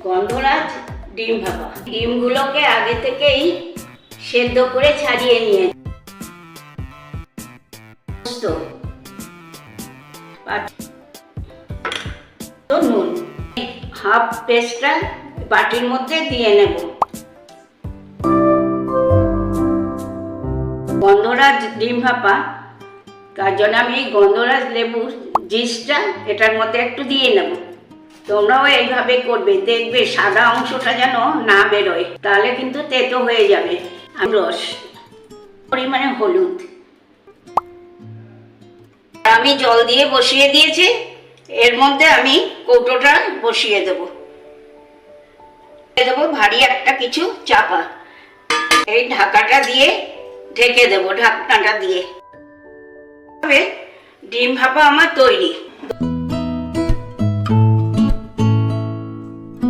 গন্ধরাজ ডিম ভাপা। ডিমগুলোকে আগে থেকেই সেদ্ধ করে ছাড়িয়ে নিয়ে নুন হাফ পেস্টটা বাটির মধ্যে দিয়ে নেব। গন্ধরাজ ডিম ভাপা, তার জন্য আমি গন্ধরাজ লেবুর জিসটা এটার মধ্যে একটু দিয়ে নেব। তোমরাও এইভাবে করবে, দেখবে সাদা অংশটা যেন না বেরোয়, তাহলে কিন্তু তেতো হয়ে যাবে। রস, পরিমাণে হলুদ। আমি জল দিয়ে বসিয়ে দিয়েছি, এর মধ্যে আমি কৌটোটা বসিয়ে দেব। ভারী একটা কিছু চাপা, এই ঢাকাটা দিয়ে ঢেকে দেবো। ঢাকনাটা দিয়ে ডিম ভাপা আমার তৈরি।